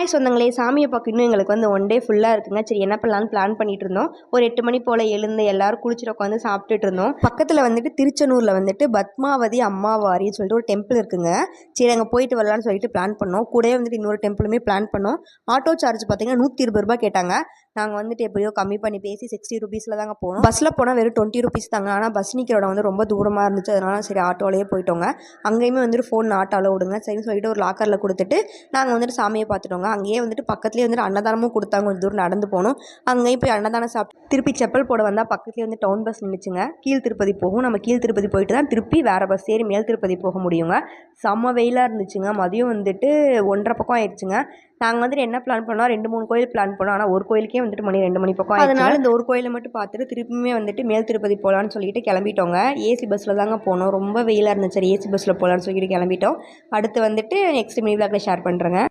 Hi சொந்தங்களே, சாமியை பார்க்க இன்னும் எங்களுக்கு வந்து ஒன் டே ஃபுல்லாக இருக்குங்க. சரி என்ன பண்ணலான்னு பிளான் பண்ணிட்டு இருந்தோம். ஒரு 8 மணி போல் எழுந்து எல்லாரும் குளிச்சுட்டு உட்காந்து சாப்பிட்டுட்டு இருந்தோம். பக்கத்தில் வந்துட்டு திருச்செந்தூரில் வந்துட்டு பத்மாவதி அம்மாவாரின்னு சொல்லிட்டு ஒரு டெம்பிள் இருக்குங்க. சரி அங்கே போயிட்டு வரலான்னு சொல்லிட்டு பிளான் பண்ணோம். கூடவே வந்துட்டு இன்னொரு டெம்பிளுமே பிளான் பண்ணோம். ஆட்டோ சார்ஜ் பார்த்தீங்கன்னா 120 ரூபாய் கேட்டாங்க. நாங்கள் வந்துட்டு எப்படியோ கம்மி பண்ணி பேசி 60 ருபீஸில் தாங்க போனோம். பஸ்ஸில் போனால் வெறும் 20 ருபீஸ் தாங்க. ஆனால் பஸ் நிற்கிற இடம் வந்து ரொம்ப தூரமாக இருந்துச்சு. அதனால சரி ஆட்டோலேயே போயிட்டோங்க. அங்கேயுமே வந்துட்டு ஃபோன் ஆட்டோவில் விடுங்க சரின்னு சொல்லிட்டு ஒரு லாக்கரில் கொடுத்துட்டு நாங்கள் வந்துட்டு சாமியை பார்த்துட்டோங்க. அங்கேயே வந்துட்டு பக்கத்துலேயே வந்துட்டு அன்னதானமும் கொடுத்தாங்க. கொஞ்சம் தூரம் நடந்து போகணும். அங்கேயும் போய் அன்னதானம் சாப்பிட்டு திருப்பி செப்பல் போட வந்தால் பக்கத்துலேயே வந்து டவுன் பஸ் நின்றுச்சுங்க. கீழ் திருப்பதி போகும். நம்ம கீழ் திருப்பதி போயிட்டு தான் திருப்பி வேறு பஸ் ஏறி மேல் திருப்பதி போக முடியுங்க. செம்ம வெயிலாக இருந்துச்சுங்க. மதியம் வந்துட்டு 1:30 பக்கம் ஆயிடுச்சுங்க. நாங்கள் வந்துட்டு என்ன பிளான் பண்ணோம், 2-3 கோயில் பிளான் பண்ணோம். ஆனால் ஒரு கோயிலுக்கே வந்துட்டு மணி 2 மணி பக்கம். அதனால இந்த ஒரு கோயிலை மட்டும் பார்த்துட்டு திருப்பியுமே வந்துட்டு மேல் திருப்பதி போகலான்னு சொல்லிட்டு கிளம்பிட்டோங்க. ஏசி பஸ்ஸில் தாங்க போனோம். ரொம்ப வெயிலாக இருந்துச்சு. ஏசி பஸ்ஸில் போகலான்னு சொல்லிட்டு கிளம்பிட்டோம். அடுத்து வந்துட்டு நெக்ஸ்ட் மினி விளாக்ல ஷேர் பண்ணுறேங்க.